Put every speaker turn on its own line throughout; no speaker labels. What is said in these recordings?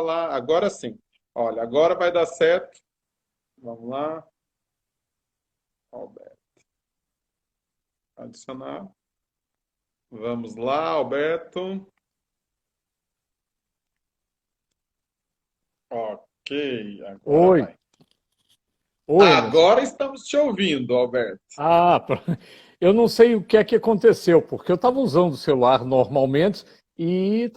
lá. Agora sim. Olha, agora vai dar certo. Vamos lá. Alberto. Adicionar. Vamos lá, Alberto. Ok, agora
Oi,
vai.
oi, Emerson.
Agora estamos te ouvindo, Alberto.
Eu não sei o que é que aconteceu, porque eu estava usando o celular normalmente e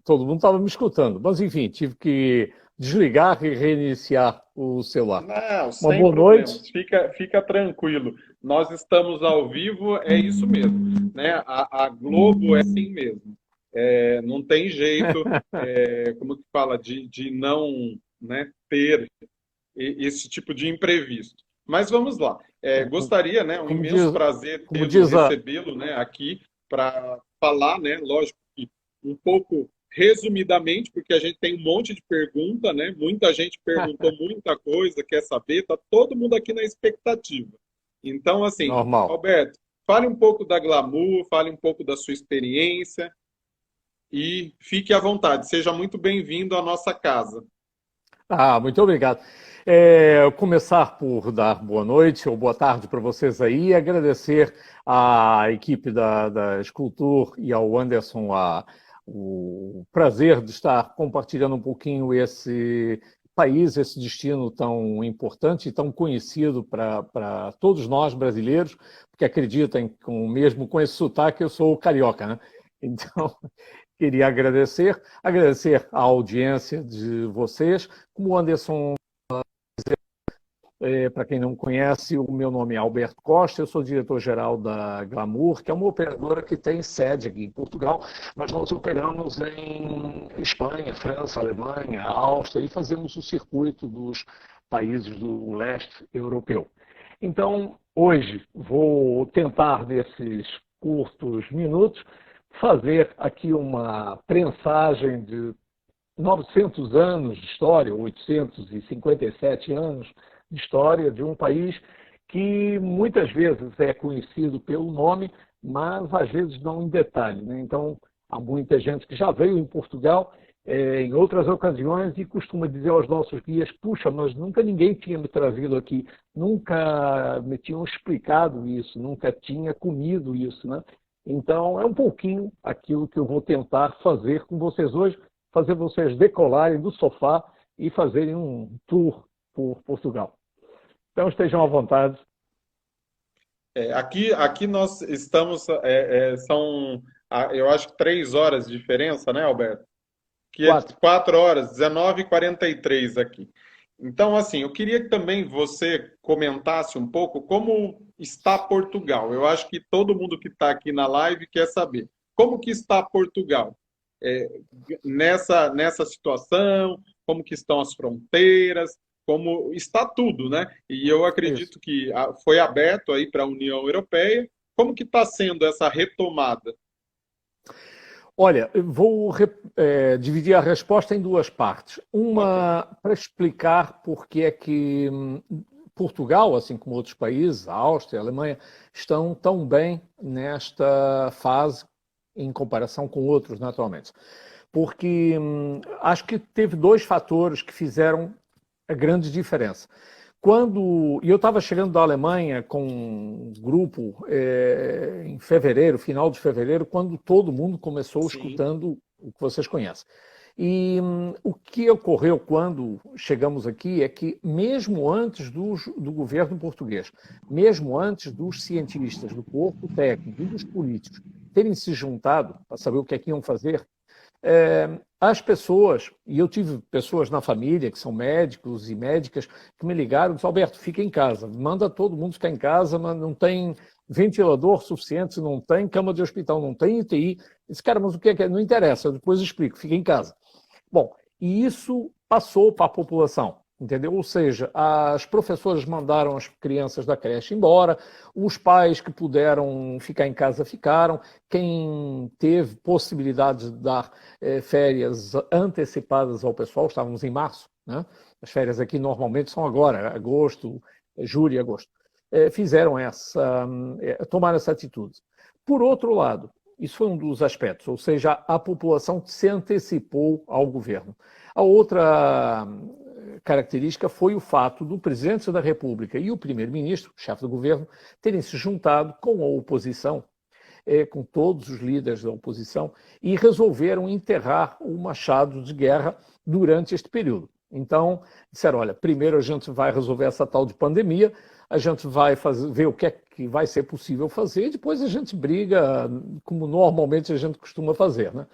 todo mundo estava me escutando. Mas, enfim, tive que desligar e reiniciar o celular.
Não,
Uma
sem
boa noite.
problemas. Fica tranquilo. Nós estamos ao vivo, é isso mesmo, né? A Globo é assim mesmo. É, não tem jeito, como que fala, de não, né, ter esse tipo de imprevisto. Mas vamos lá.
É,
Gostaria, né, um
como diz,
imenso prazer
como
tê-lo,
diz a.
recebê-lo, né, aqui para falar, né, lógico que um pouco resumidamente, porque a gente tem um monte de pergunta, né? Muita gente perguntou muita coisa, quer saber, tá todo mundo aqui na expectativa. Então, assim,
Normal.
Alberto, fale um pouco da Glamour, fale um pouco da sua experiência e fique à vontade. Seja muito bem-vindo à nossa casa.
Muito obrigado. Começar por dar boa noite ou boa tarde para vocês aí e agradecer à equipe da Escultur e ao Anderson o prazer de estar compartilhando um pouquinho esse país, esse destino tão importante e tão conhecido para todos nós brasileiros, porque acreditem, mesmo com esse sotaque, eu sou carioca, né? Então, queria agradecer a audiência de vocês. Como o Anderson, para quem não conhece, o meu nome é Alberto Costa, eu sou diretor-geral da Glamour, que é uma operadora que tem sede aqui em Portugal, mas nós operamos em Espanha, França, Alemanha, Áustria e fazemos o circuito dos países do leste europeu. Então, hoje, vou tentar, nesses curtos minutos, fazer aqui uma prensagem de 900 anos de história, 857 anos de história de um país que muitas vezes é conhecido pelo nome, mas às vezes não em detalhe, né? Então, há muita gente que já veio em Portugal em outras ocasiões e costuma dizer aos nossos guias: puxa, mas nunca ninguém tinha me trazido aqui, nunca me tinham explicado isso, nunca tinha comido isso, né? Então, é um pouquinho aquilo que eu vou tentar fazer com vocês hoje, fazer vocês decolarem do sofá e fazerem um tour por Portugal. Então estejam à vontade.
Aqui nós estamos, são, eu acho que 3 horas de diferença, né, Alberto? Que é
4.
4 horas, 19h43 aqui. Então, assim, eu queria que também você comentasse um pouco como está Portugal. Eu acho que todo mundo que está aqui na live quer saber como que está Portugal é, nessa situação, como que estão as fronteiras, como está tudo, né? E eu
Isso.
acredito que foi aberto aí para a União Europeia. Como que está sendo essa retomada?
Olha, eu vou dividir a resposta em duas partes.
Ok.
Uma para explicar porque é que Portugal, assim como outros países, a Áustria, a Alemanha, estão tão bem nesta fase em comparação com outros, naturalmente. Porque acho que teve dois fatores que fizeram a grande diferença. E eu estava chegando da Alemanha com um grupo em fevereiro, final de fevereiro, quando todo mundo começou
Sim.
escutando o que vocês conhecem. E o que ocorreu quando chegamos aqui é que, mesmo antes do governo português, mesmo antes dos cientistas, do corpo técnico e dos políticos terem se juntado para saber o que é que iam fazer, as pessoas, e eu tive pessoas na família que são médicos e médicas que me ligaram e disseram: Alberto, fica em casa, manda todo mundo ficar em casa, mas não tem ventilador suficiente, não tem cama de hospital, não tem UTI. Esse cara, mas o que é que é? Não interessa, depois eu explico, fica em casa. Bom, e isso passou para a população, entendeu? Ou seja, as professoras mandaram as crianças da creche embora, os pais que puderam ficar em casa ficaram, quem teve possibilidade de dar férias antecipadas ao pessoal, estávamos em março, né? As férias aqui normalmente são agora, agosto, julho e agosto. Fizeram tomaram essa atitude. Por outro lado, Isso foi um dos aspectos, ou seja, a população se antecipou ao governo. A outra característica foi o fato do presidente da República e o primeiro-ministro, chefe do governo, terem se juntado com a oposição, com todos os líderes da oposição, e resolveram enterrar o machado de guerra durante este período. Então, disseram, olha, primeiro a gente vai resolver essa tal de pandemia, a gente vai ver o que é que vai ser possível fazer, e depois a gente briga, como normalmente a gente costuma fazer, né?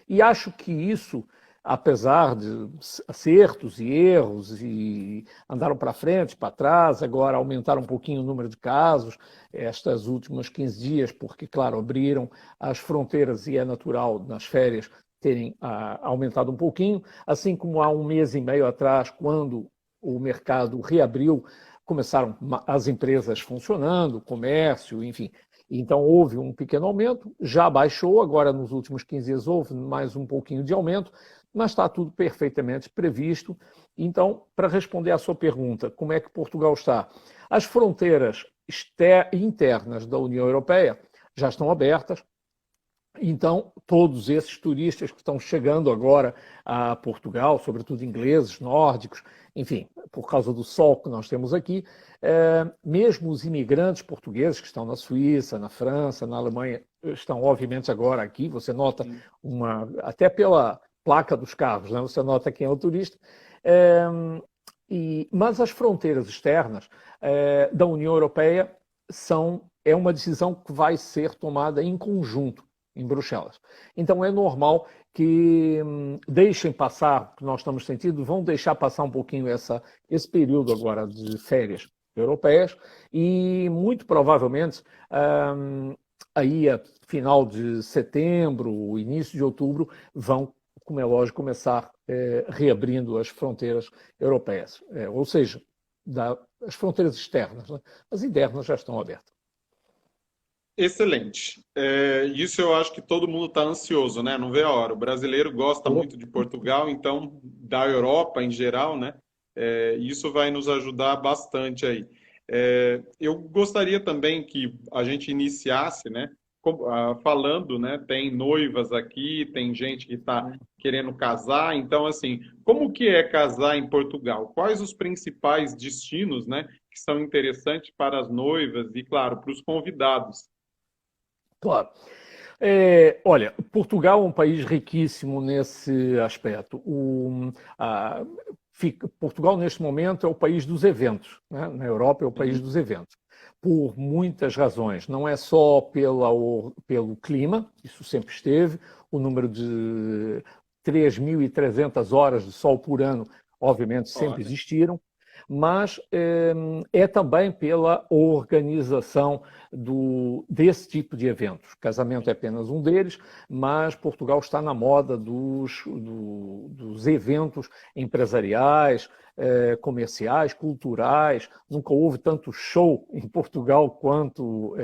E acho que isso, apesar de acertos e erros, e andaram para frente, para trás, agora aumentaram um pouquinho o número de casos, estas últimas 15 dias, porque, claro, abriram as fronteiras e é natural nas férias terem aumentado um pouquinho, assim como há um mês e meio atrás, quando o mercado reabriu, começaram as empresas funcionando, o comércio, enfim. Então, houve um pequeno aumento, já baixou, agora nos últimos 15 dias houve mais um pouquinho de aumento, mas está tudo perfeitamente previsto. Então, para responder à sua pergunta, como é que Portugal está? As fronteiras internas da União Europeia já estão abertas, então todos esses turistas que estão chegando agora a Portugal, sobretudo ingleses, nórdicos, enfim, por causa do sol que nós temos aqui, mesmo os imigrantes portugueses que estão na Suíça, na França, na Alemanha, estão obviamente agora aqui, você nota até pela placa dos carros, né? Você nota quem é o turista, mas as fronteiras externas da União Europeia é uma decisão que vai ser tomada em conjunto em Bruxelas. Então é normal que deixem passar, que nós estamos sentindo, vão deixar passar um pouquinho esse período agora de férias europeias e muito provavelmente aí a final de setembro, início de outubro, vão, como é lógico, começar reabrindo as fronteiras europeias. Ou seja, as fronteiras externas, né? As internas já estão abertas.
Excelente. Isso eu acho que todo mundo está ansioso, né? Não vê a hora. O brasileiro gosta muito de Portugal, então, da Europa em geral, né? Isso vai nos ajudar bastante aí. Eu gostaria também que a gente iniciasse, né? Falando, né? Tem noivas aqui, tem gente que está querendo casar. Então, assim, como que é casar em Portugal? Quais os principais destinos, né? Que são interessantes para as noivas e, claro, para os convidados?
Claro. Olha, Portugal é um país riquíssimo nesse aspecto. Portugal, neste momento, é o país dos eventos, né? Na Europa é o país dos eventos, por muitas razões. Não é só pelo clima, isso sempre esteve, o número de 3.300 horas de sol por ano, obviamente, sempre existiram, mas é também pela organização desse tipo de eventos. Casamento é apenas um deles, mas Portugal está na moda dos eventos empresariais, comerciais, culturais. Nunca houve tanto show em Portugal quanto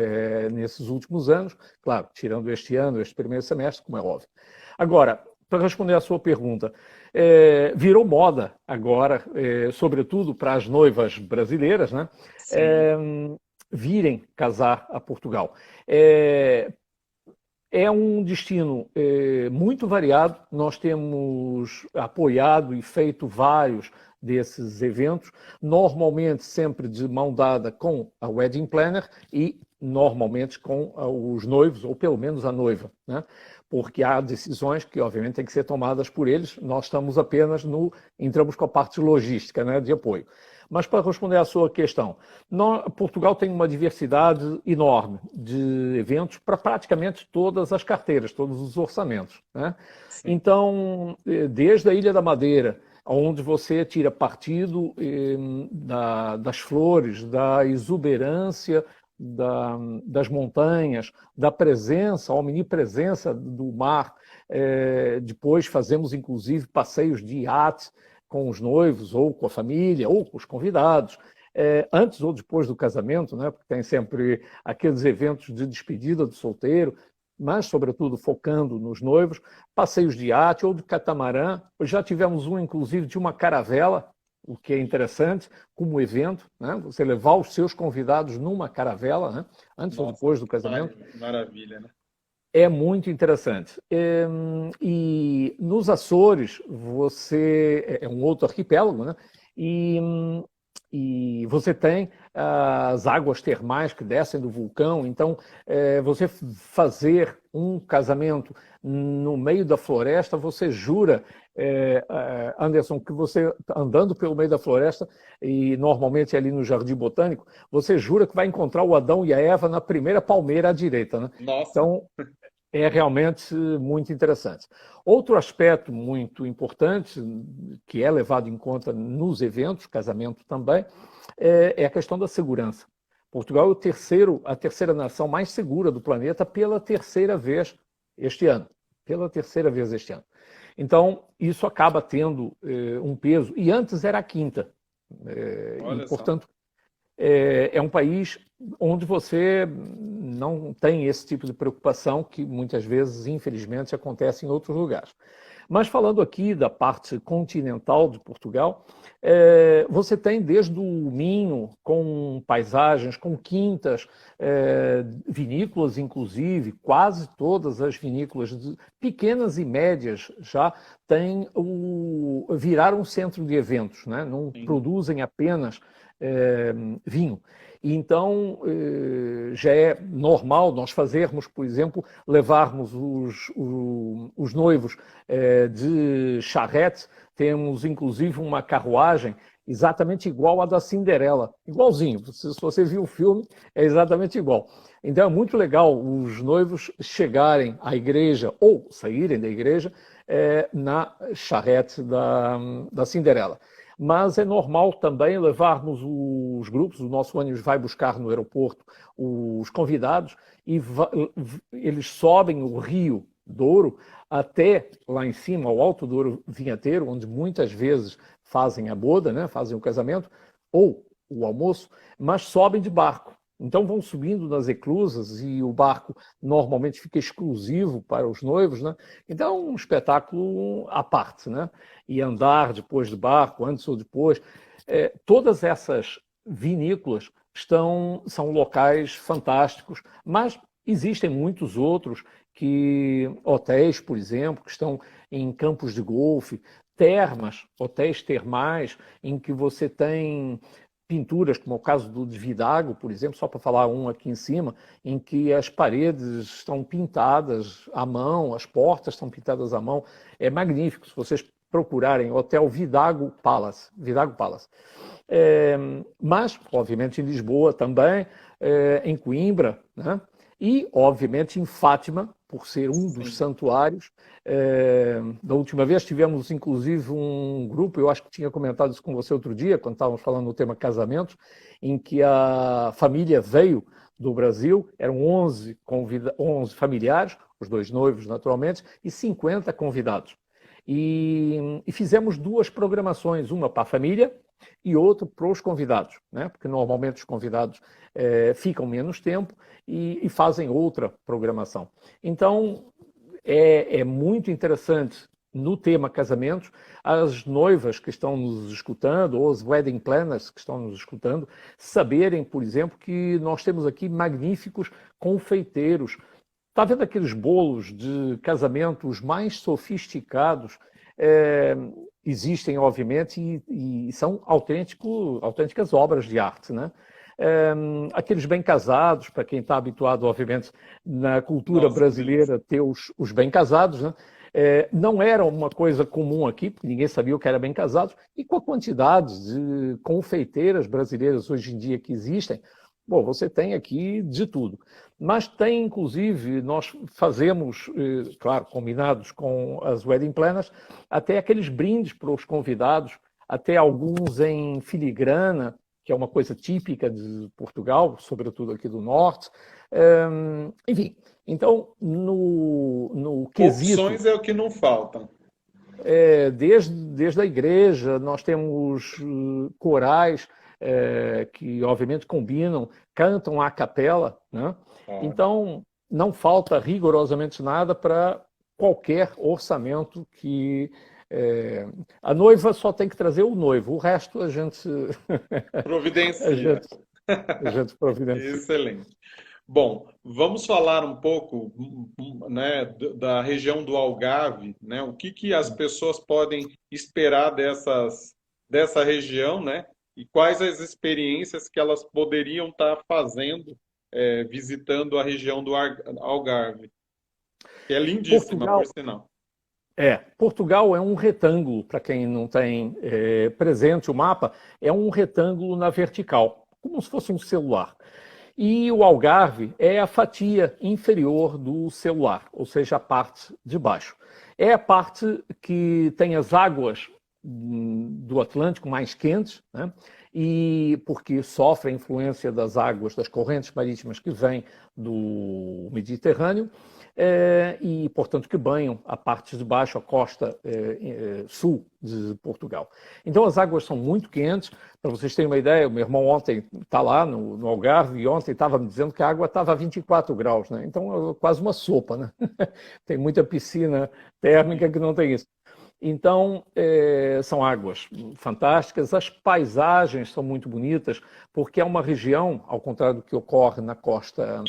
nesses últimos anos, claro, tirando este ano, este primeiro semestre, como é óbvio. Agora, para responder à sua pergunta, virou moda agora, sobretudo para as noivas brasileiras, né? Virem casar a Portugal. É um destino muito variado, nós temos apoiado e feito vários desses eventos, normalmente sempre de mão dada com a wedding planner e normalmente com os noivos, ou pelo menos a noiva, né? Porque há decisões que, obviamente, têm que ser tomadas por eles. Nós estamos apenas entramos com a parte logística, né, de apoio. Mas, para responder à sua questão, Portugal tem uma diversidade enorme de eventos para praticamente todas as carteiras, todos os orçamentos, né? Então, desde a Ilha da Madeira, onde você tira partido das flores, da exuberância das montanhas, da presença, omnipresença do mar. Depois fazemos, inclusive, passeios de iate com os noivos, ou com a família, ou com os convidados, antes ou depois do casamento, né? Porque tem sempre aqueles eventos de despedida do solteiro, mas, sobretudo, focando nos noivos, passeios de iate ou de catamarã. Já tivemos inclusive, de uma caravela, o que é interessante, como evento, né? Você levar os seus convidados numa caravela, né? Antes ou depois do casamento.
Maravilha, né?
É muito interessante. E nos Açores, é um outro arquipélago, né? E você tem as águas termais que descem do vulcão. Então, você fazer um casamento no meio da floresta, você jura, Anderson, que você, andando pelo meio da floresta, e normalmente ali no Jardim Botânico, você jura que vai encontrar o Adão e a Eva na primeira palmeira à direita, né?
Nossa.
Então, é realmente muito interessante. Outro aspecto muito importante, que é levado em conta nos eventos, casamento também, é a questão da segurança. Portugal é a terceira nação mais segura do planeta pela terceira vez este ano. Pela terceira vez este ano. Então, isso acaba tendo um peso. E antes era a quinta.
Olha
E,
só.
portanto, é um país onde você não tem esse tipo de preocupação que muitas vezes, infelizmente, acontece em outros lugares. Mas falando aqui da parte continental de Portugal, você tem desde o Minho, com paisagens, com quintas, vinícolas, inclusive, quase todas as vinícolas, pequenas e médias, já viraram um centro de eventos, né? Não
Sim.
produzem apenas vinho. Então, já é normal nós fazermos, por exemplo, levarmos os noivos de charrete. Temos, inclusive, uma carruagem exatamente igual à da Cinderela, igualzinho. Se você viu o filme, é exatamente igual. Então, é muito legal os noivos chegarem à igreja ou saírem da igreja na charrete da Cinderela. Mas é normal também levarmos os grupos, o nosso ônibus vai buscar no aeroporto os convidados e eles sobem o Rio Douro até lá em cima, ao Alto Douro Vinheteiro, onde muitas vezes fazem a boda, né, fazem o casamento ou o almoço, mas sobem de barco. Então vão subindo nas eclusas e o barco normalmente fica exclusivo para os noivos, né? Então é um espetáculo à parte, né? E andar depois de barco, antes ou depois. Todas essas vinícolas são locais fantásticos, mas existem muitos outros hotéis, por exemplo, que estão em campos de golfe, termas, hotéis termais, em que você tem pinturas, como é o caso do de Vidago, por exemplo, só para falar um aqui em cima, em que as paredes estão pintadas à mão, as portas estão pintadas à mão. É magnífico. Se vocês procurarem Hotel Vidago Palace. Mas, obviamente, em Lisboa também, em Coimbra, né? E, obviamente, em Fátima, por ser um dos santuários. Da última vez tivemos, inclusive, um grupo, eu acho que tinha comentado isso com você outro dia, quando estávamos falando no tema casamentos, em que a família veio do Brasil, eram 11 familiares, os dois noivos, naturalmente, e 50 convidados. E fizemos duas programações, uma para a família e outra para os convidados, né? Porque normalmente os convidados ficam menos tempo e fazem outra programação. Então, é muito interessante no tema casamentos, as noivas que estão nos escutando, ou os wedding planners que estão nos escutando, saberem, por exemplo, que nós temos aqui magníficos confeiteiros. Está vendo aqueles bolos de casamento os mais sofisticados? Existem, obviamente, e são autênticas obras de arte, né? Aqueles bem casados, para quem está habituado, obviamente, na cultura brasileira, ter os bem casados, né? Não era uma coisa comum aqui, porque ninguém sabia o que era bem casado, e com a quantidade de confeiteiras brasileiras hoje em dia que existem, bom, você tem aqui de tudo. Mas tem, inclusive, nós fazemos, claro, combinados com as wedding planners, até aqueles brindes para os convidados, até alguns em filigrana, que é uma coisa típica de Portugal, sobretudo aqui do norte. Enfim, então, no quesito...
Opções é o que não faltam.
Desde a igreja, nós temos corais que, obviamente, combinam, cantam à capela, né? Então, não falta rigorosamente nada para qualquer orçamento que... a noiva só tem que trazer o noivo, o resto a gente
providencia.
a gente providencia.
Excelente. Bom, vamos falar um pouco, né, da região do Algarve, né? O que que as pessoas podem esperar dessa região, né? E quais as experiências que elas poderiam estar fazendo, visitando a região do Algarve, que é lindíssima, por
Portugal
sinal.
Portugal é um retângulo, para quem não tem presente o mapa, é um retângulo na vertical, como se fosse um celular. E o Algarve é a fatia inferior do celular, ou seja, a parte de baixo. É a parte que tem as águas do Atlântico mais quentes, né? E porque sofre a influência das águas, das correntes marítimas que vêm do Mediterrâneo, e, portanto, que banham a parte de baixo, a costa sul de Portugal. Então, as águas são muito quentes. Para vocês terem uma ideia, o meu irmão ontem está lá no Algarve e ontem estava me dizendo que a água estava a 24 graus, né? Então, é quase uma sopa, né? Tem muita piscina térmica que não tem isso. Então, são águas fantásticas, as paisagens são muito bonitas, porque é uma região, ao contrário do que ocorre na costa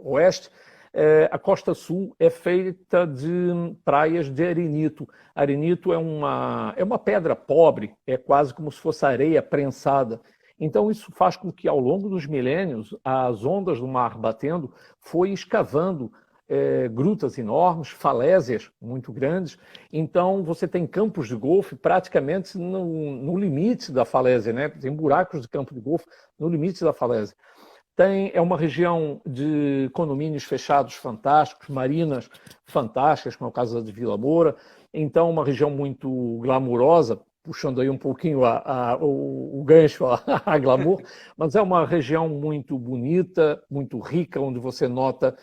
oeste, a costa sul é feita de praias de arenito. Arenito é uma pedra pobre, é quase como se fosse areia prensada. Então, isso faz com que, ao longo dos milênios, as ondas do mar batendo foi escavando grutas enormes, falésias muito grandes. Então, você tem campos de golfe praticamente no limite da falésia, né? Tem buracos de campo de golfe no limite da falésia. É uma região de condomínios fechados fantásticos, marinas fantásticas, como é o caso de Vila Moura. Então, uma região muito glamurosa, puxando aí um pouquinho o gancho a glamour, mas é uma região muito bonita, muito rica, onde você nota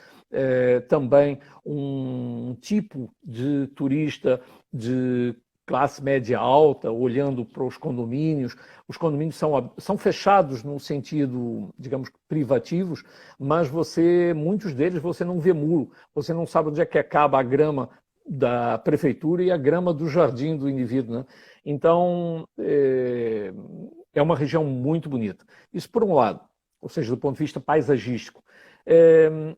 também um tipo de turista de classe média alta, olhando para os condomínios. Os condomínios são fechados no sentido, digamos, privativos, mas muitos deles você não vê muro, você não sabe onde é que acaba a grama da prefeitura e a grama do jardim do indivíduo, né? Então, é uma região muito bonita. Isso por um lado, ou seja, do ponto de vista paisagístico.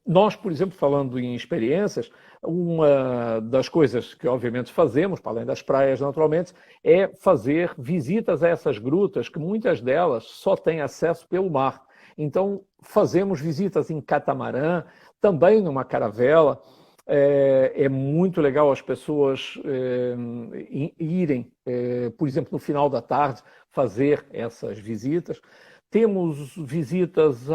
Nós, por exemplo, falando em experiências, uma das coisas que obviamente fazemos, para além das praias naturalmente, é fazer visitas a essas grutas, que muitas delas só têm acesso pelo mar. Então, fazemos visitas em catamarã, também numa caravela. É muito legal as pessoas irem, por exemplo, no final da tarde, fazer essas visitas. Temos visitas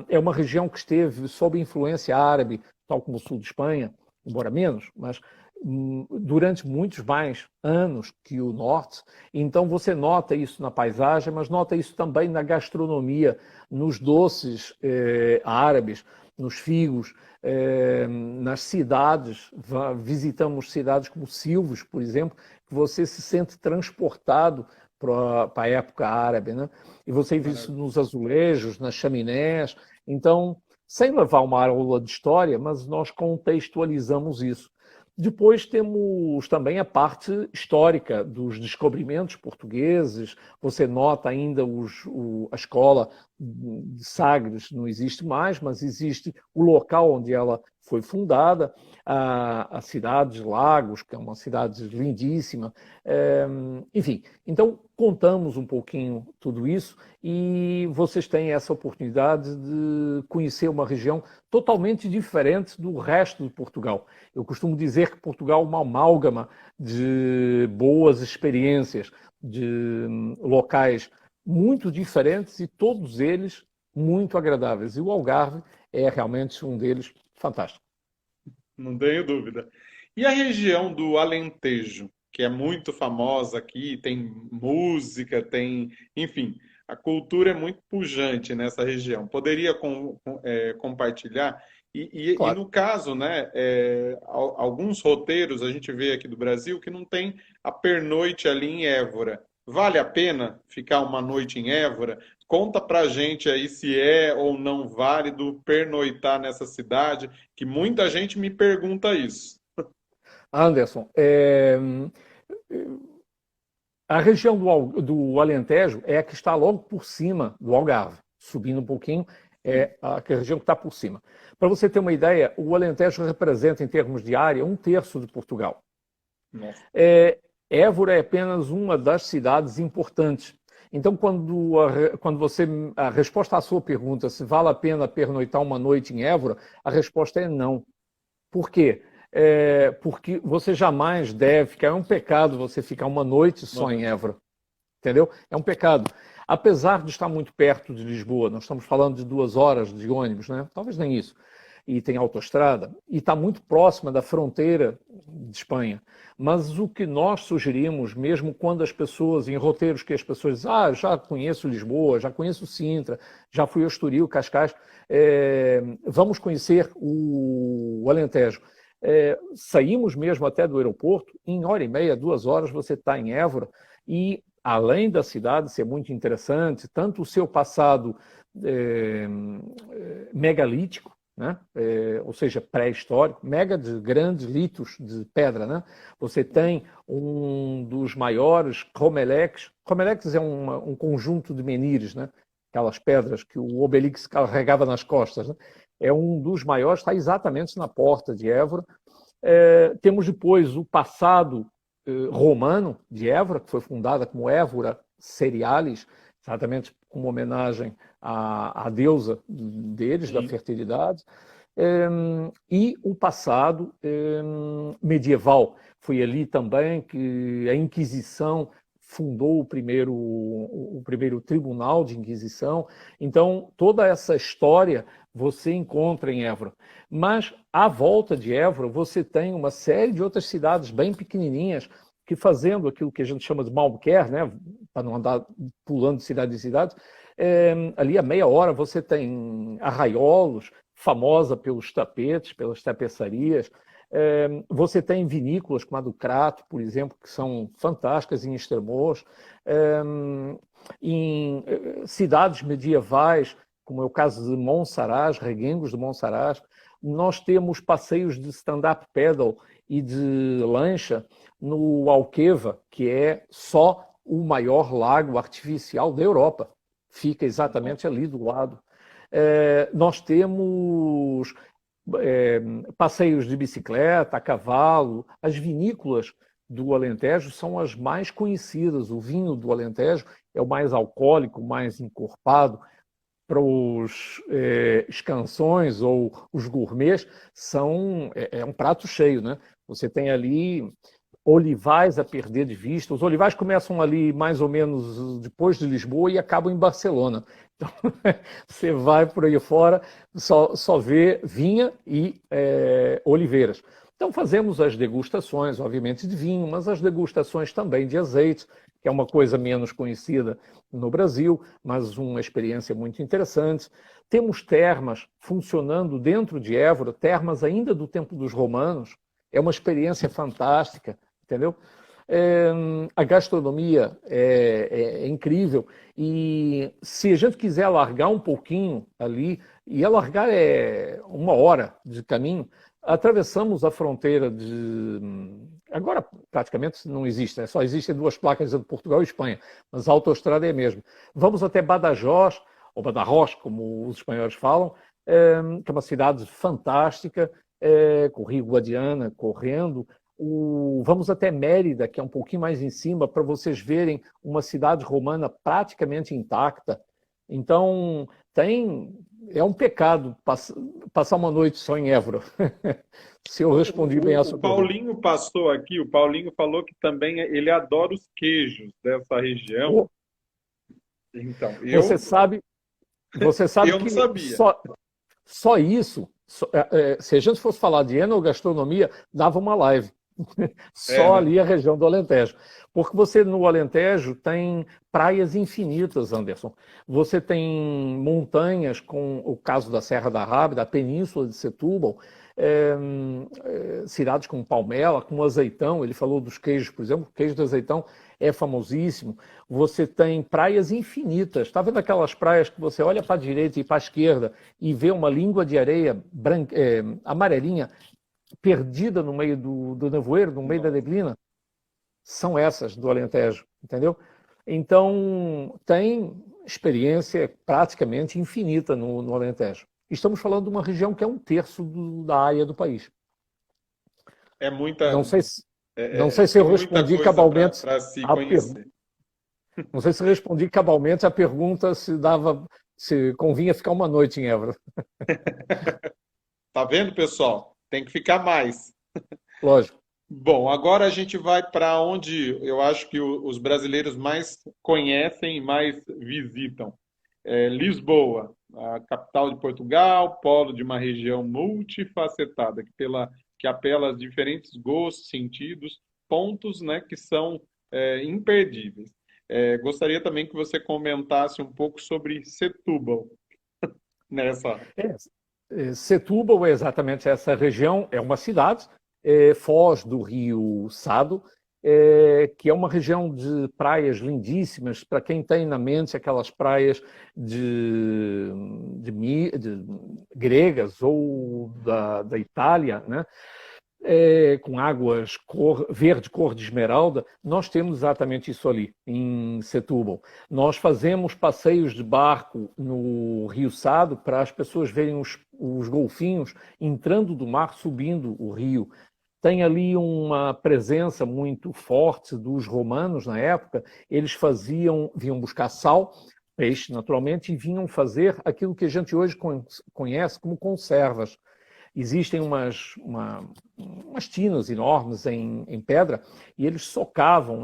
é uma região que esteve sob influência árabe, tal como o sul de Espanha, embora menos, mas durante muitos mais anos que o norte. Então você nota isso na paisagem, mas nota isso também na gastronomia, nos doces árabes, nos figos, nas cidades. Visitamos cidades como Silves, por exemplo, que você se sente transportado para a época árabe, né? E você vê isso nos azulejos, nas chaminés. Então, sem levar uma aula de história, mas nós contextualizamos isso. Depois temos também a parte histórica dos descobrimentos portugueses. Você nota ainda a escola de Sagres não existe mais, mas existe o local onde ela foi fundada, a cidade de Lagos, que é uma cidade lindíssima. Enfim, então contamos um pouquinho tudo isso e vocês têm essa oportunidade de conhecer uma região totalmente diferente do resto de Portugal. Eu costumo dizer que Portugal é uma amálgama de boas experiências, de locais muito diferentes e todos eles muito agradáveis. E o Algarve é realmente um deles fantástico.
Não tenho dúvida. E a região do Alentejo, que é muito famosa aqui, tem música, enfim, a cultura é muito pujante nessa região. Poderia compartilhar? E
Claro.
no caso, né, alguns roteiros a gente vê aqui do Brasil que não tem a pernoite ali em Évora. Vale a pena ficar uma noite em Évora? Conta pra gente aí se é ou não válido pernoitar nessa cidade, que muita gente me pergunta isso.
Anderson, a região do Alentejo é a que está logo por cima do Algarve, subindo um pouquinho, é a região que está por cima. Para você ter uma ideia, o Alentejo representa, em termos de área, 1/3 de Portugal.
Nossa.
Évora é apenas uma das cidades importantes. Então, quando a resposta à sua pergunta, se vale a pena pernoitar uma noite em Évora, a resposta é não. Por quê? Porque você jamais deve ficar, é um pecado você ficar uma noite só em Évora. Entendeu? É um pecado. Apesar de estar muito perto de Lisboa, nós estamos falando de 2 horas de ônibus, né? Talvez nem isso. E tem autoestrada, e está muito próxima da fronteira de Espanha. Mas o que nós sugerimos, mesmo quando as pessoas, em roteiros que as pessoas dizem, já conheço Lisboa, já conheço Sintra, já fui a Estoril, Cascais, vamos conhecer o Alentejo. Saímos mesmo até do aeroporto, em 1h30, 2 horas você está em Évora, e além da cidade ser muito interessante, tanto o seu passado megalítico, né? Ou seja, pré-histórico, mega de grandes litos de pedra. Né? Você tem um dos maiores cromeleques. Cromeleques é um conjunto de menires, né? Aquelas pedras que o Obelix carregava nas costas. Né? É um dos maiores, está exatamente na porta de Évora. Temos depois o passado romano de Évora, que foi fundada como Évora Cerealis, exatamente como homenagem à deusa deles, da fertilidade, e o passado medieval. Foi ali também que a Inquisição fundou o primeiro tribunal de Inquisição. Então, toda essa história você encontra em Évora. Mas, à volta de Évora, você tem uma série de outras cidades bem pequenininhas que, fazendo aquilo que a gente chama de malquer, né, para não andar pulando de cidade em cidade, ali a meia hora você tem Arraiolos, famosa pelos tapetes, pelas tapeçarias. Você tem vinícolas como a do Crato, por exemplo, que são fantásticas em Estremoz. Em cidades medievais, como é o caso de Monsaraz, Reguengos de Monsaraz, nós temos passeios de stand-up paddle e de lancha no Alqueva, que é só o maior lago artificial da Europa. Fica exatamente ali do lado. Nós temos passeios de bicicleta, a cavalo. As vinícolas do Alentejo são as mais conhecidas. O vinho do Alentejo é o mais alcoólico, mais encorpado. Para os escansões ou os gourmets, é um prato cheio, né? Você tem ali olivais a perder de vista. Os olivais começam ali mais ou menos depois de Lisboa e acabam em Barcelona. Então, você vai por aí fora, só vê vinha e oliveiras. Então, fazemos as degustações, obviamente, de vinho, mas as degustações também de azeite, que é uma coisa menos conhecida no Brasil, mas uma experiência muito interessante. Temos termas funcionando dentro de Évora, termas ainda do tempo dos romanos. É uma experiência fantástica, entendeu? A gastronomia é incrível. E se a gente quiser alargar um pouquinho ali, e alargar é 1 hora de caminho, atravessamos a fronteira de... Agora, praticamente, não existe, né? Só existem 2 placas entre Portugal e Espanha, mas a autoestrada é a mesma. Vamos até Badajoz, ou Badajoz, como os espanhóis falam, que é uma cidade fantástica, com o Rio Guadiana correndo. Vamos até Mérida, que é um pouquinho mais em cima, para vocês verem uma cidade romana praticamente intacta. Então, é um pecado passar uma noite só em Évora. Se eu respondi bem a sua pergunta.
O Paulinho passou aqui, o Paulinho falou que também ele adora os queijos dessa região. Então,
você sabe
eu não
que
sabia.
Só isso, se a gente fosse falar de enogastronomia, dava uma live. Só ali a região do Alentejo. Porque você no Alentejo tem praias infinitas, Anderson. Você tem montanhas, com o caso da Serra da Rábida, a Península de Setúbal, cidades como Palmela, como Azeitão. Ele falou dos queijos, por exemplo. O queijo de Azeitão é famosíssimo. Você tem praias infinitas. Está vendo aquelas praias que você olha para a direita e para a esquerda e vê uma língua de areia amarelinha, perdida no meio do nevoeiro, no meio da neblina? São essas do Alentejo, entendeu? Então, tem experiência praticamente infinita no Alentejo. Estamos falando de uma região que é um terço da área do país.
É
Não
muita,
sei se, não sei se
é
eu
muita
respondi
coisa
cabalmente
para se
à pergunta.
conhecer.
Não sei se respondi cabalmente a pergunta se convinha ficar uma noite em Évora.
Tá vendo, pessoal? Tem que ficar mais.
Lógico.
Bom, agora a gente vai para onde eu acho que os brasileiros mais conhecem e mais visitam. Lisboa, a capital de Portugal, polo de uma região multifacetada, que apela a diferentes gostos, sentidos, pontos, né, que são imperdíveis. Gostaria também que você comentasse um pouco sobre Setúbal nessa.
Setúbal é exatamente essa região, é uma cidade, foz do rio Sado, que é uma região de praias lindíssimas, para quem tem na mente aquelas praias de gregas ou da Itália, né? Com águas verde cor de esmeralda, nós temos exatamente isso ali, em Setúbal. Nós fazemos passeios de barco no Rio Sado para as pessoas verem os golfinhos entrando do mar, subindo o rio. Tem ali uma presença muito forte dos romanos na época. Eles vinham buscar sal, peixe naturalmente, e vinham fazer aquilo que a gente hoje conhece como conservas. Existem umas tinas enormes em pedra e eles socavam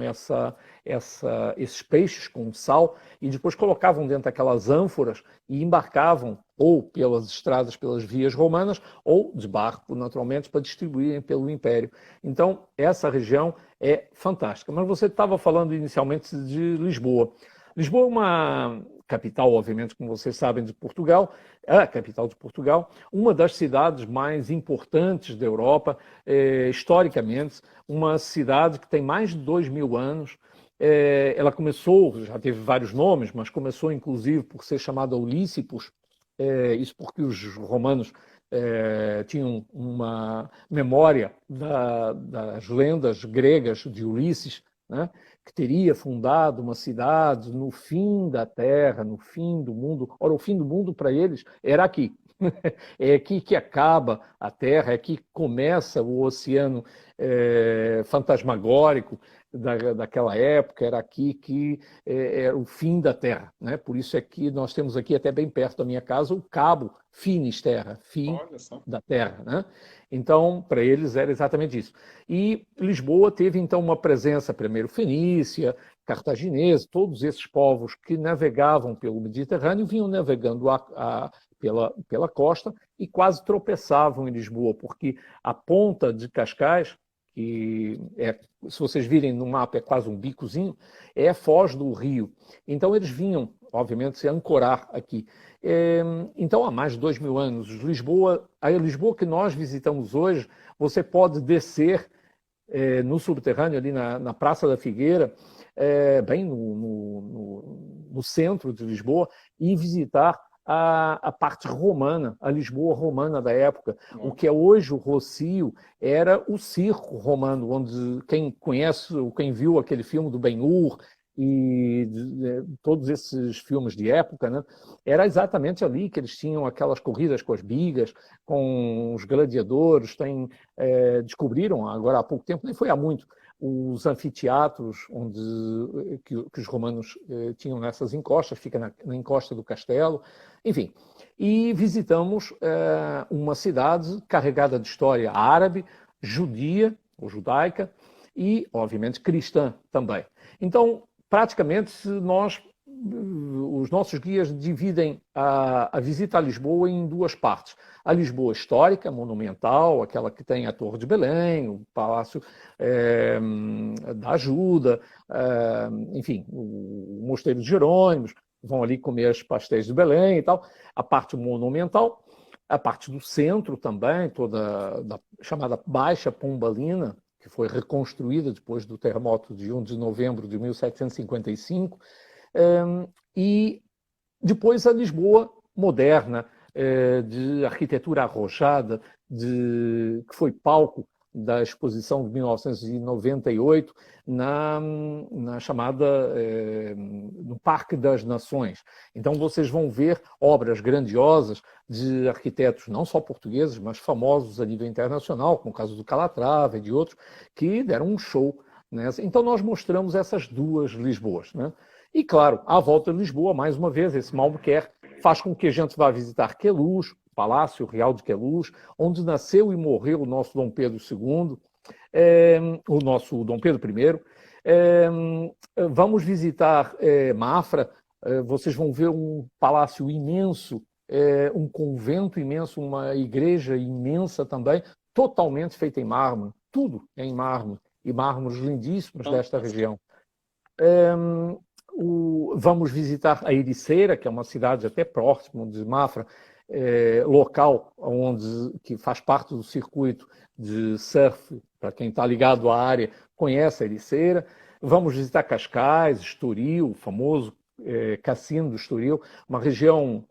esses peixes com sal e depois colocavam dentro daquelas ânforas e embarcavam ou pelas estradas, pelas vias romanas, ou de barco, naturalmente, para distribuírem pelo Império. Então, essa região é fantástica. Mas você estava falando inicialmente de Lisboa. Lisboa é uma capital, obviamente, como vocês sabem, de Portugal, é a capital de Portugal, uma das cidades mais importantes da Europa, historicamente, uma cidade que tem mais de 2.000 anos. Ela começou, já teve vários nomes, mas começou inclusive por ser chamada Ulicipos, isso porque os romanos tinham uma memória das lendas gregas de Ulisses, né? Que teria fundado uma cidade no fim da Terra, no fim do mundo. Ora, o fim do mundo para eles era aqui. É aqui que acaba a Terra, é aqui que começa o oceano fantasmagórico daquela época, era aqui que era o fim da Terra. Né? Por isso é que nós temos aqui, até bem perto da minha casa, o Cabo Finisterra, fim da Terra. Né? Então, para eles era exatamente isso. E Lisboa teve, então, uma presença, primeiro, fenícia, cartaginesa, todos esses povos que navegavam pelo Mediterrâneo vinham navegando pela costa e quase tropeçavam em Lisboa, porque a ponta de Cascais, que se vocês virem no mapa, é quase um bicozinho, é a foz do rio. Então eles vinham, obviamente, se ancorar aqui. Então, há mais de 2.000 anos, a Lisboa que nós visitamos hoje, você pode descer no subterrâneo, ali na Praça da Figueira, bem no centro de Lisboa, e visitar a parte romana, a Lisboa romana da época. O que é hoje o Rossio era o circo romano, onde quem conhece, quem viu aquele filme do Ben-Hur e todos esses filmes de época, né, era exatamente ali que eles tinham aquelas corridas com as bigas, com os gladiadores. Descobriram agora há pouco tempo, nem foi há muito, os anfiteatros que os romanos tinham nessas encostas, fica na encosta do castelo, enfim. E visitamos uma cidade carregada de história árabe, judia ou judaica e, obviamente, cristã também. Então, praticamente, os nossos guias dividem a visita a Lisboa em duas partes. A Lisboa histórica, monumental, aquela que tem a Torre de Belém, o Palácio da Ajuda, enfim, o Mosteiro de Jerônimos, vão ali comer os pastéis de Belém e tal. A parte monumental, a parte do centro também, toda da chamada Baixa Pombalina, que foi reconstruída depois do terremoto de 1 de novembro de 1755, e depois a Lisboa moderna, de arquitetura arrojada, que foi palco da exposição de 1998 na chamada no Parque das Nações. Então vocês vão ver obras grandiosas de arquitetos não só portugueses, mas famosos a nível internacional, como o caso do Calatrava e de outros, que deram um show nessa. Então nós mostramos essas duas Lisboas, né? E claro, à volta de Lisboa, mais uma vez, esse Malmequer faz com que a gente vá visitar Queluz, Palácio Real de Queluz, onde nasceu e morreu o nosso Dom Pedro II, o nosso Dom Pedro I. Vamos visitar Mafra, vocês vão ver um palácio imenso, um convento imenso, uma igreja imensa também, totalmente feita em mármore, tudo é em mármore, e mármores lindíssimos desta região. Vamos visitar a Ericeira, que é uma cidade até próxima de Mafra, local que faz parte do circuito de surf, para quem está ligado à área, conhece a Ericeira. Vamos visitar Cascais, Estoril, o famoso Cassino do Estoril, uma região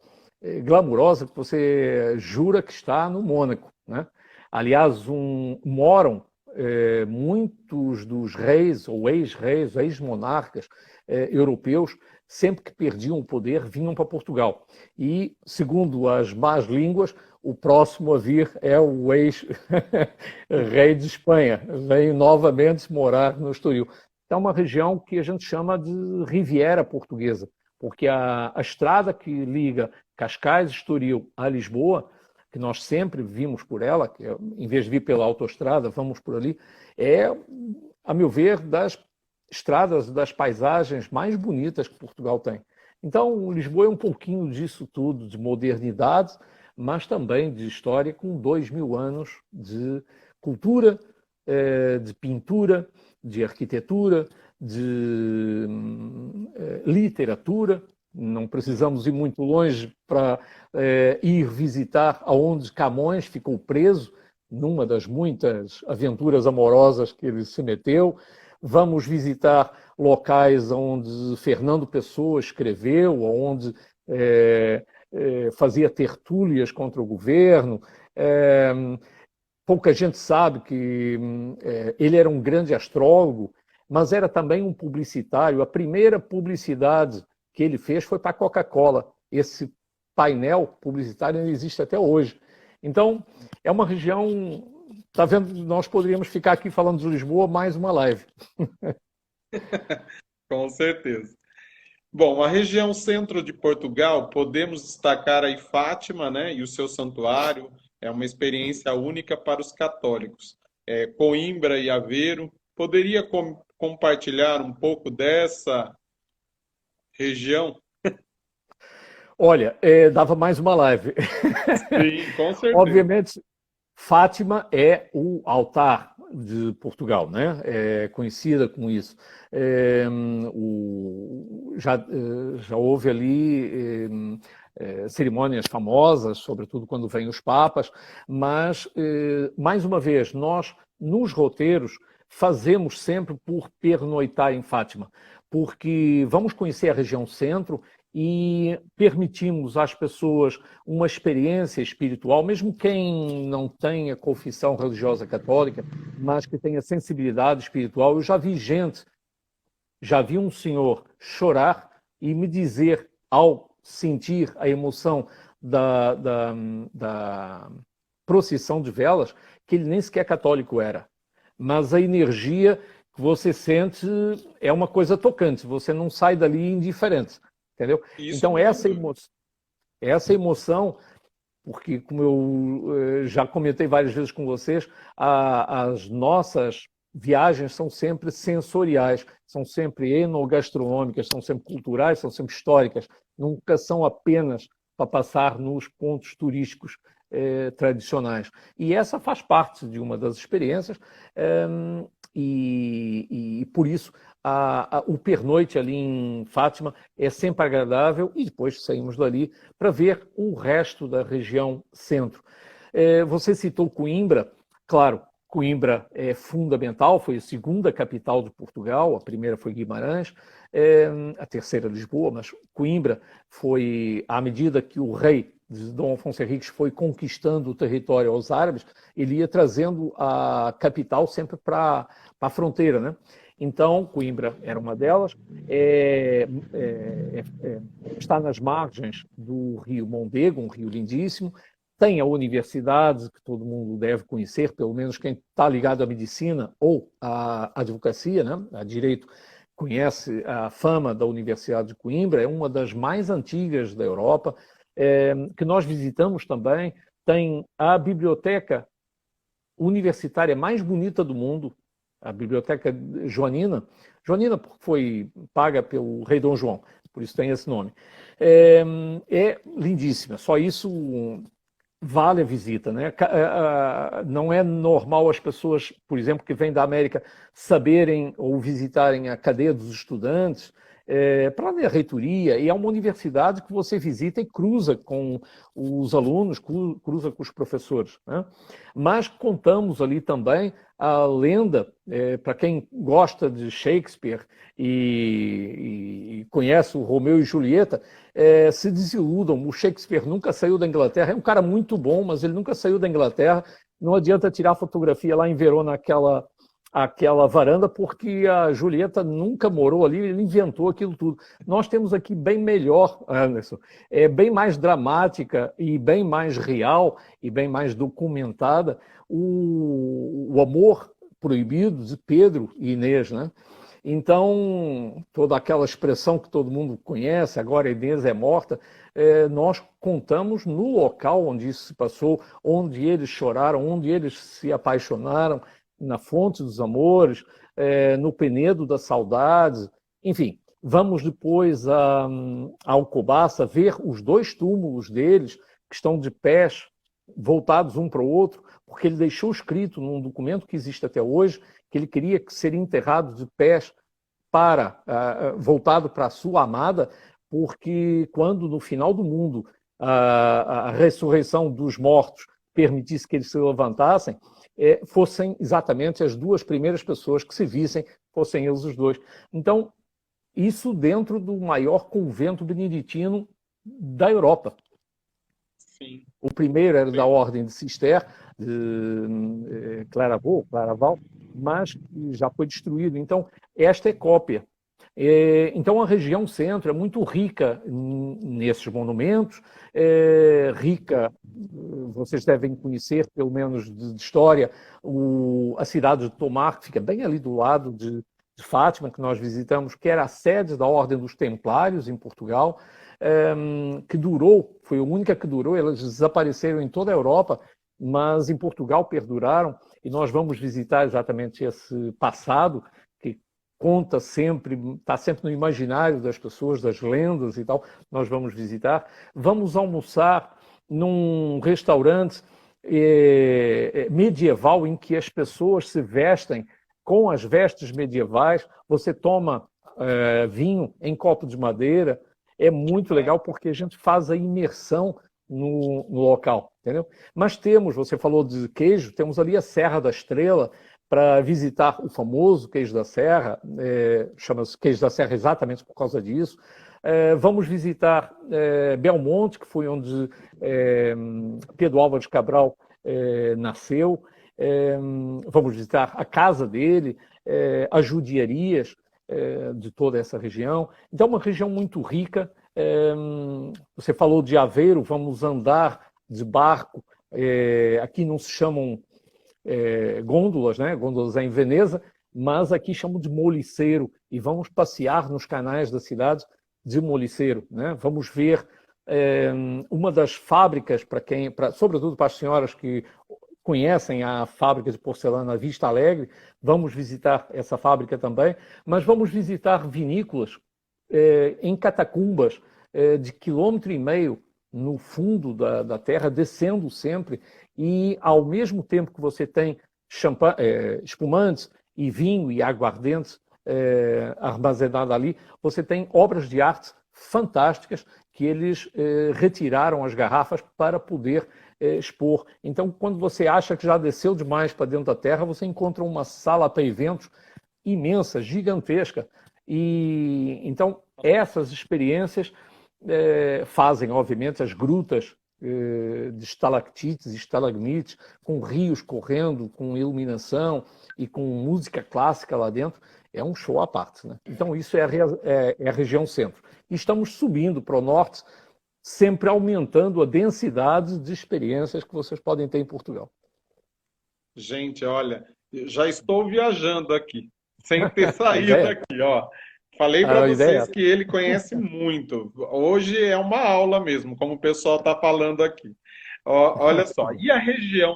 glamurosa que você jura que está no Mônaco, né? Aliás, moram muitos dos reis, ou ex-reis, ex-monarcas europeus, sempre que perdiam o poder, vinham para Portugal. E, segundo as más línguas, o próximo a vir é o ex-rei de Espanha. Veio novamente morar no Estoril. É uma região que a gente chama de Riviera Portuguesa, porque a estrada que liga Cascais e Estoril a Lisboa, que nós sempre vimos por ela, que em vez de vir pela autoestrada, vamos por ali, é, a meu ver, das estradas, das paisagens mais bonitas que Portugal tem. Então, Lisboa é um pouquinho disso tudo, de modernidade, mas também de história, com 2000 anos de cultura, de pintura, de arquitetura, de literatura. Não precisamos ir muito longe para ir visitar aonde Camões ficou preso, numa das muitas aventuras amorosas que ele se meteu. Vamos visitar locais onde Fernando Pessoa escreveu, onde fazia tertúlias contra o governo. Pouca gente sabe que ele era um grande astrólogo, mas era também um publicitário. A primeira publicidade que ele fez foi para a Coca-Cola. Esse painel publicitário ainda existe até hoje. Então, é uma região... Está vendo? Nós poderíamos ficar aqui falando de Lisboa mais uma live.
Com certeza. Bom, a região centro de Portugal, podemos destacar aí Fátima, né, e o seu santuário. É uma experiência única para os católicos. Coimbra e Aveiro. Poderia compartilhar um pouco dessa região?
Olha, dava mais uma live.
Sim, com certeza.
Obviamente, Fátima é o altar de Portugal, né? É conhecida com isso. Já houve ali cerimônias famosas, sobretudo quando vêm os papas, mas, mais uma vez, nós, nos roteiros, fazemos sempre por pernoitar em Fátima, porque vamos conhecer a região centro e permitimos às pessoas uma experiência espiritual, mesmo quem não tenha confissão religiosa católica, mas que tenha sensibilidade espiritual. Eu já vi um senhor chorar e me dizer, ao sentir a emoção da procissão de velas, que ele nem sequer católico era. Mas a energia que você sente é uma coisa tocante, você não sai dali indiferente. Entendeu? Então, essa emoção, porque, como eu já comentei várias vezes com vocês, as nossas viagens são sempre sensoriais, são sempre enogastronômicas, são sempre culturais, são sempre históricas, nunca são apenas para passar nos pontos turísticos tradicionais. E essa faz parte de uma das experiências, e por isso o pernoite ali em Fátima é sempre agradável, e depois saímos dali para ver o resto da região centro. Você citou Coimbra. Claro, Coimbra é fundamental, foi a segunda capital de Portugal, a primeira foi Guimarães, a terceira Lisboa, mas Coimbra foi, à medida que o rei de Dom Afonso Henriques foi conquistando o território aos árabes, ele ia trazendo a capital sempre para a fronteira, né? Então, Coimbra era uma delas, está nas margens do rio Mondego, um rio lindíssimo, tem a universidade, que todo mundo deve conhecer, pelo menos quem está ligado à medicina ou à advocacia, né? A direito, conhece a fama da Universidade de Coimbra, é uma das mais antigas da Europa, que nós visitamos também, tem a biblioteca universitária mais bonita do mundo, a Biblioteca Joanina, porque foi paga pelo rei Dom João, por isso tem esse nome. É lindíssima, só isso vale a visita, né? Não é normal as pessoas, por exemplo, que vêm da América, saberem ou visitarem a cadeia dos estudantes, para a reitoria, e é uma universidade que você visita e cruza com os alunos, cruza com os professores, né? Mas contamos ali também a lenda, para quem gosta de Shakespeare e conhece o Romeu e Julieta, se desiludam. O Shakespeare nunca saiu da Inglaterra, é um cara muito bom, mas ele nunca saiu da Inglaterra. Não adianta tirar fotografia lá em Verona, aquela varanda, porque a Julieta nunca morou ali, ele inventou aquilo tudo. Nós temos aqui bem melhor, Anderson, é bem mais dramática e bem mais real e bem mais documentada o amor proibido de Pedro e Inês, né? Então, toda aquela expressão que todo mundo conhece, agora Inês é morta, nós contamos no local onde isso se passou, onde eles choraram, onde eles se apaixonaram, na Fonte dos Amores, no Penedo das Saudades, enfim. Vamos depois a Alcobaça ver os dois túmulos deles, que estão de pés, voltados um para o outro, porque ele deixou escrito num documento que existe até hoje, que ele queria ser enterrado de pés voltado para a sua amada, porque quando no final do mundo a ressurreição dos mortos permitisse que eles se levantassem, fossem exatamente as duas primeiras pessoas que se vissem, fossem eles os dois. Então, isso dentro do maior convento beneditino da Europa.
Sim.
O primeiro era da Ordem de Cister, de Claraval, mas já foi destruído. Então, esta é cópia. Então, a região centro é muito rica nesses monumentos, rica, vocês devem conhecer, pelo menos de história, a cidade de Tomar, que fica bem ali do lado de Fátima, que nós visitamos, que era a sede da Ordem dos Templários em Portugal, que durou, foi a única que durou, elas desapareceram em toda a Europa, mas em Portugal perduraram, e nós vamos visitar exatamente esse passado, que conta sempre, está sempre no imaginário das pessoas, das lendas e tal. Nós vamos visitar. Vamos almoçar num restaurante medieval em que as pessoas se vestem com as vestes medievais. Você toma vinho em copo de madeira. É muito legal porque a gente faz a imersão no local, entendeu? Mas você falou de queijo, temos ali a Serra da Estrela, para visitar o famoso queijo da Serra, chama-se queijo da Serra exatamente por causa disso. Vamos visitar Belmonte, que foi onde Pedro Álvares Cabral nasceu. Vamos visitar a casa dele, as judiarias de toda essa região. Então, é uma região muito rica. Você falou de Aveiro, vamos andar de barco. Aqui não se chamam gôndolas, né? Gôndolas é em Veneza, mas aqui chamam de moliceiro, e vamos passear nos canais da cidade de moliceiro, né? Vamos ver uma das fábricas, sobretudo para as senhoras que conhecem a fábrica de porcelana Vista Alegre, vamos visitar essa fábrica também, mas vamos visitar vinícolas em catacumbas de 1,5 km no fundo da terra, descendo sempre, e ao mesmo tempo que você tem espumantes e vinho e aguardentes armazenado ali, você tem obras de arte fantásticas que eles retiraram as garrafas para poder expor. Então, quando você acha que já desceu demais para dentro da terra, você encontra uma sala para eventos imensa, gigantesca. E então essas experiências fazem, obviamente, as grutas de estalactites e estalagmites, com rios correndo, com iluminação e com música clássica lá dentro, é um show à parte, né? Então isso é a região centro. E estamos subindo para o norte, sempre aumentando a densidade de experiências que vocês podem ter em Portugal.
Gente, olha, eu já estou viajando aqui, sem ter saído
ideia,
aqui, ó. Falei para
a ideia
vocês que ele conhece muito. Hoje é uma aula mesmo, como o pessoal está falando aqui. Olha só, e a região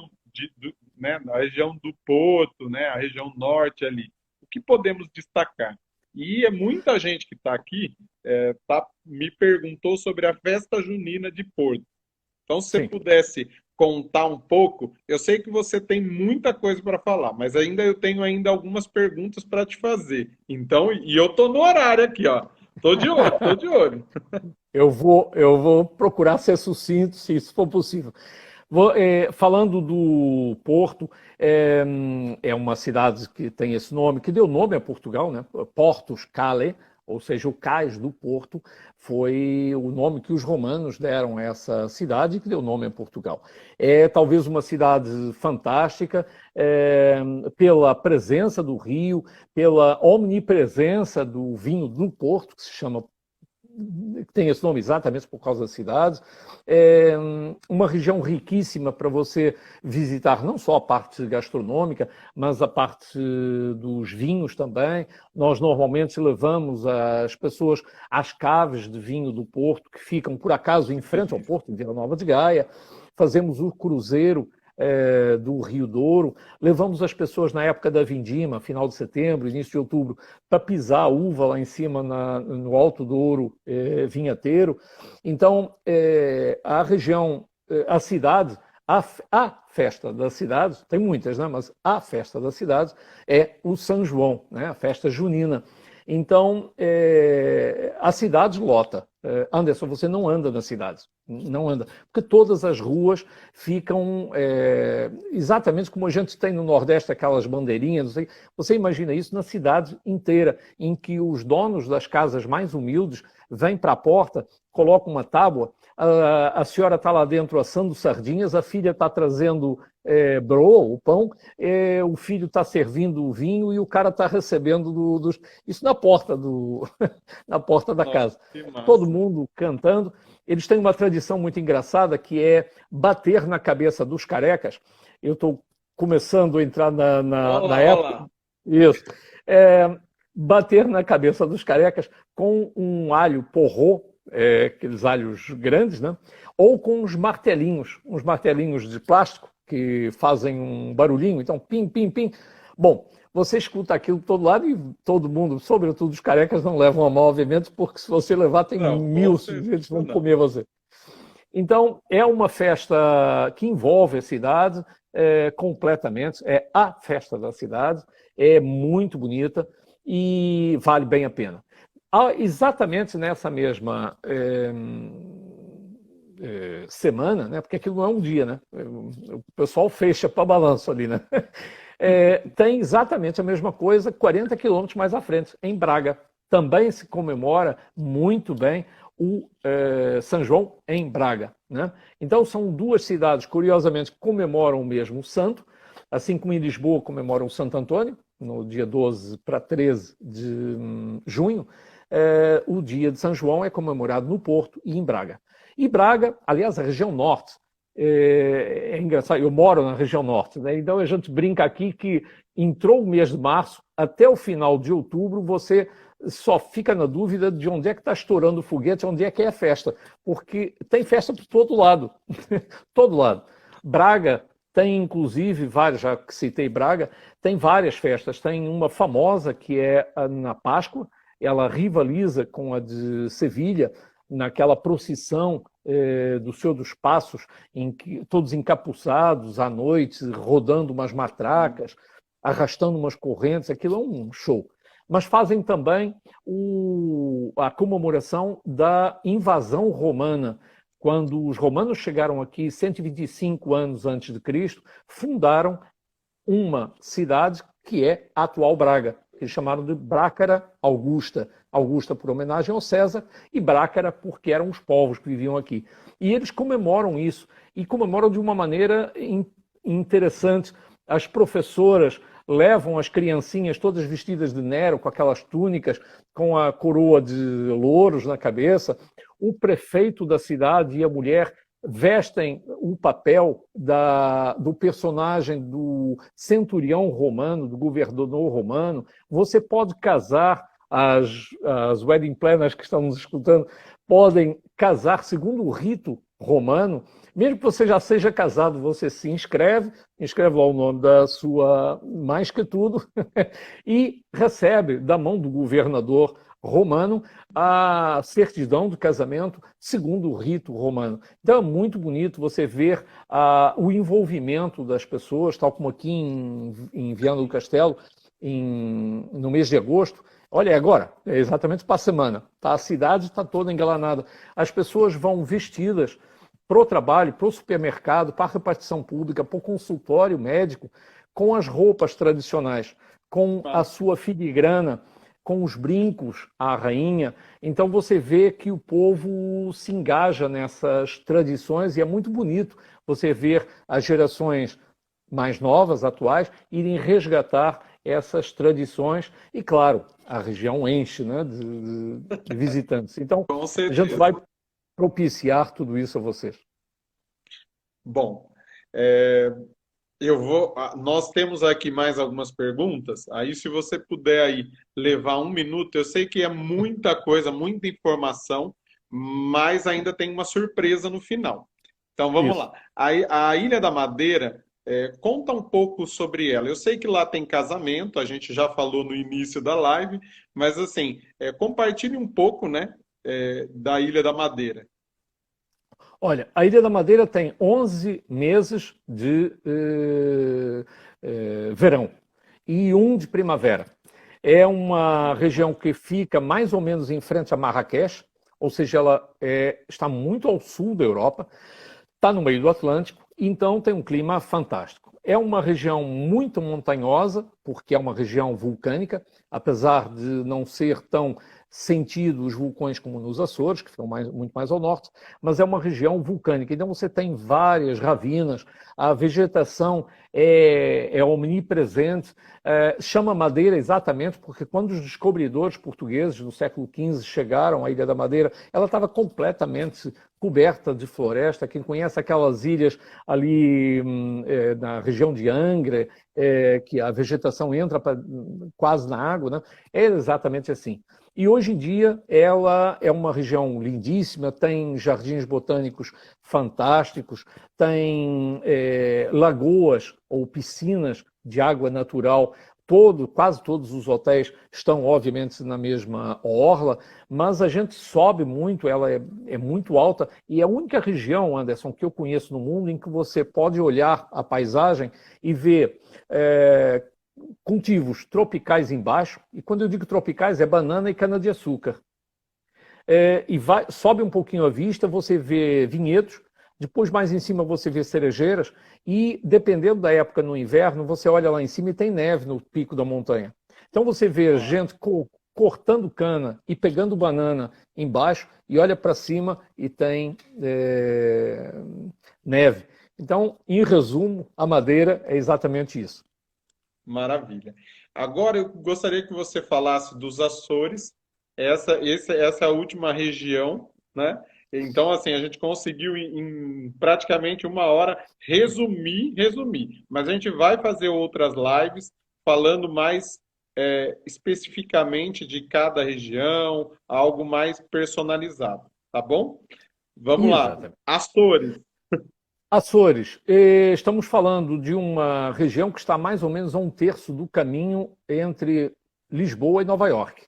né, a região do Porto, né, a região norte ali, o que podemos destacar? E é muita gente que está aqui me perguntou sobre a festa junina de Porto. Então, se você
sim.
pudesse contar um pouco, eu sei que você tem muita coisa para falar, mas eu tenho ainda algumas perguntas para te fazer. Então, e eu tô no horário aqui, ó. Tô de olho, tô de olho.
Eu vou procurar ser sucinto, se isso for possível. Falando do Porto, é uma cidade que tem esse nome, que deu nome a Portugal, né? Portus Cale, ou seja, o cais do Porto, foi o nome que os romanos deram a essa cidade, que deu nome a Portugal. É talvez uma cidade fantástica, pela presença do rio, pela omnipresença do vinho no Porto, que se chama, que tem esse nome exatamente por causa da cidade. É uma região riquíssima para você visitar, não só a parte gastronômica, mas a parte dos vinhos também. Nós normalmente levamos as pessoas às caves de vinho do Porto, que ficam, por acaso, em frente ao Porto, em Vila Nova de Gaia. Fazemos o cruzeiro do Rio Douro, levamos as pessoas na época da vindima, final de setembro, início de outubro, para pisar a uva lá em cima no Alto Douro vinheteiro. Então, a região, a cidade, a festa da cidade, tem muitas, né? Mas a festa da cidade é o São João, né? A festa junina. Então, a cidade lota. Anderson, você não anda nas cidades, não anda, porque todas as ruas ficam exatamente como a gente tem no Nordeste, aquelas bandeirinhas, você imagina isso na cidade inteira, em que os donos das casas mais humildes vêm para a porta, colocam uma tábua, a senhora está lá dentro assando sardinhas, a filha está trazendo broa, o pão, o filho está servindo o vinho e o cara está recebendo isso na porta, na porta da casa. Todo mundo cantando. Eles têm uma tradição muito engraçada que é bater na cabeça dos carecas. Eu estou começando a entrar na época. Isso. Bater na cabeça dos carecas com um alho porrô, aqueles alhos grandes, né? Ou com uns martelinhos de plástico que fazem um barulhinho, então pim, pim, pim. Bom, você escuta aquilo todo lado e todo mundo, sobretudo os carecas, não levam a mal, obviamente, porque se você levar tem mil sujeitos que vão comer você. Então, é uma festa que envolve a cidade completamente, é a festa da cidade, é muito bonita e vale bem a pena. Exatamente nessa mesma semana, né? Porque aquilo não é um dia, né? O pessoal fecha para balanço ali, né? Tem exatamente a mesma coisa 40 quilômetros mais à frente, em Braga. Também se comemora muito bem o São João em Braga, né? Então são duas cidades, curiosamente, que comemoram o mesmo santo, assim como em Lisboa comemoram o Santo Antônio, no dia 12 para 13 de junho. O dia de São João é comemorado no Porto e em Braga. E Braga, aliás, a região norte, é engraçado, eu moro na região norte, né? Então a gente brinca aqui que entrou o mês de março, até o final de outubro, você só fica na dúvida de onde é que está estourando o foguete, onde é que é a festa, porque tem festa por todo lado, todo lado. Braga tem, inclusive, várias, já que citei Braga, tem várias festas, tem uma famosa que é na Páscoa, ela rivaliza com a de Sevilha, naquela procissão do Senhor dos Passos, em que todos encapuçados à noite, rodando umas matracas, arrastando umas correntes, aquilo é um show. Mas fazem também a comemoração da invasão romana. Quando os romanos chegaram aqui 125 anos antes de Cristo, fundaram uma cidade que é a atual Braga. que eles chamaram de Brácara Augusta. Augusta por homenagem ao César e Brácara porque eram os povos que viviam aqui. E eles comemoram isso, e comemoram de uma maneira interessante. As professoras levam as criancinhas todas vestidas de Nero, com aquelas túnicas, com a coroa de louros na cabeça. O prefeito da cidade e a mulher vestem o papel do personagem do centurião romano, do governador romano. Você pode casar, as wedding planners que estão nos escutando podem casar segundo o rito romano. Mesmo que você já seja casado, você se inscreve lá o nome da sua mais que tudo, e recebe da mão do governador romano a certidão do casamento segundo o rito romano. Então é muito bonito você ver o envolvimento das pessoas, tal como aqui em Viana do Castelo, no mês de agosto. Olha, agora, é exatamente para a semana, tá? A cidade está toda engalanada. As pessoas vão vestidas para o trabalho, para o supermercado, para a repartição pública, para o consultório médico, com as roupas tradicionais, com a sua filigrana, com os brincos à rainha. Então você vê que o povo se engaja nessas tradições e é muito bonito você ver as gerações mais novas, atuais, irem resgatar essas tradições e, claro, a região enche, né, de visitantes. Então, a gente vai propiciar tudo isso a vocês.
Bom, nós temos aqui mais algumas perguntas, aí se você puder aí levar um minuto, eu sei que é muita coisa, muita informação, mas ainda tem uma surpresa no final. Então vamos lá. A Ilha da Madeira, conta um pouco sobre ela. Eu sei que lá tem casamento, a gente já falou no início da live, mas assim, compartilhe um pouco, né, da Ilha da Madeira.
Olha, a Ilha da Madeira tem 11 meses de verão e um de primavera. É uma região que fica mais ou menos em frente a Marrakech, ou seja, ela está muito ao sul da Europa, está no meio do Atlântico, então tem um clima fantástico. É uma região muito montanhosa, porque é uma região vulcânica, apesar de não ser tão sentido os vulcões como nos Açores, que ficam muito mais ao norte, mas é uma região vulcânica. Então você tem várias ravinas, a vegetação é omnipresente, chama Madeira exatamente porque quando os descobridores portugueses no século XV chegaram à Ilha da Madeira, ela estava completamente coberta de floresta. Quem conhece aquelas ilhas ali na região de Angra, que a vegetação entra quase na água, né? É exatamente assim. E hoje em dia ela é uma região lindíssima, tem jardins botânicos fantásticos, tem lagoas ou piscinas de água natural. Quase todos os hotéis estão, obviamente, na mesma orla, mas a gente sobe muito, ela é muito alta, e é a única região, Anderson, que eu conheço no mundo em que você pode olhar a paisagem e ver cultivos tropicais embaixo, e quando eu digo tropicais é banana e cana-de-açúcar. Sobe um pouquinho a vista, você vê vinhedos, depois mais em cima você vê cerejeiras, e dependendo da época no inverno, você olha lá em cima e tem neve no pico da montanha. Então você vê gente cortando cana e pegando banana embaixo, e olha para cima e tem neve. Então, em resumo, a Madeira é exatamente isso.
Maravilha. Agora eu gostaria que você falasse dos Açores. Essa é a última região, né? Então, assim, a gente conseguiu em praticamente uma hora resumir. Mas a gente vai fazer outras lives falando mais especificamente de cada região, algo mais personalizado, tá bom? Vamos lá. Açores.
Açores, estamos falando de uma região que está mais ou menos a 1/3 do caminho entre Lisboa e Nova York.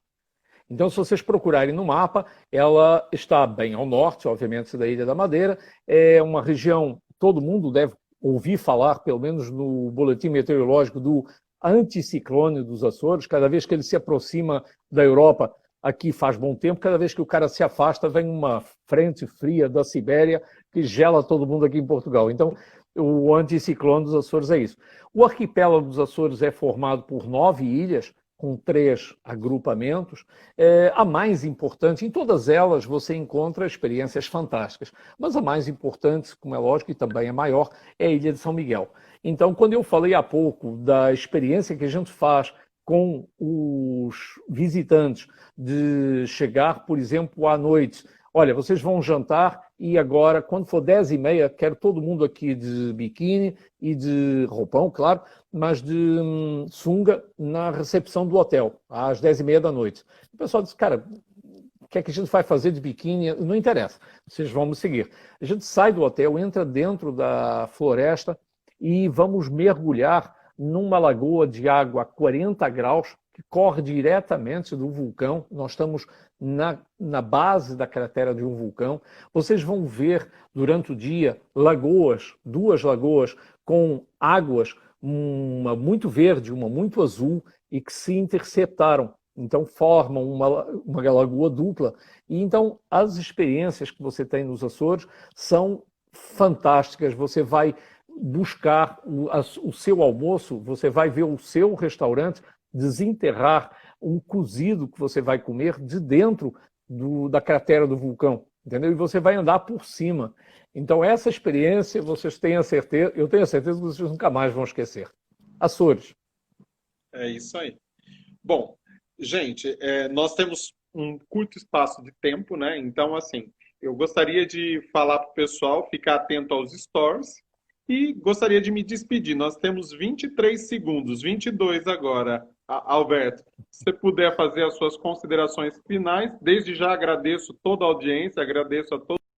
Então, se vocês procurarem no mapa, ela está bem ao norte, obviamente, da Ilha da Madeira. É uma região, todo mundo deve ouvir falar, pelo menos no boletim meteorológico, do anticiclone dos Açores. Cada vez que ele se aproxima da Europa, aqui faz bom tempo. Cada vez que o cara se afasta, vem uma frente fria da Sibéria que gela todo mundo aqui em Portugal. Então, o anticiclone dos Açores é isso. O arquipélago dos Açores é formado por 9 ilhas, com 3 agrupamentos. A mais importante, em todas elas você encontra experiências fantásticas, mas a mais importante, como é lógico, e também é maior, é a Ilha de São Miguel. Então, quando eu falei há pouco da experiência que a gente faz com os visitantes, de chegar, por exemplo, à noite, olha, vocês vão jantar e agora, quando for 10h30, quero todo mundo aqui de biquíni e de roupão, claro, mas de sunga na recepção do hotel, às 10h30 da noite. O pessoal disse, cara, o que é que a gente vai fazer de biquíni? Não interessa, vocês vão me seguir. A gente sai do hotel, entra dentro da floresta e vamos mergulhar numa lagoa de água a 40 graus, que corre diretamente do vulcão. Nós estamos na base da cratera de um vulcão. Vocês vão ver durante o dia lagoas, 2 lagoas com águas, uma muito verde, uma muito azul, e que se interceptaram. Então formam uma lagoa dupla. E então as experiências que você tem nos Açores são fantásticas. Você vai buscar o seu almoço, você vai ver o seu restaurante desenterrar um cozido que você vai comer de dentro da cratera do vulcão, entendeu? E você vai andar por cima. Então essa experiência, vocês têm a certeza, eu tenho a certeza que vocês nunca mais vão esquecer. Açores.
É isso aí. Bom, gente, nós temos um curto espaço de tempo, né? Então, assim, eu gostaria de falar para o pessoal ficar atento aos stories e gostaria de me despedir. Nós temos 23 segundos, 22 agora. Alberto, se você puder fazer as suas considerações finais, desde já agradeço toda a audiência, agradeço a todos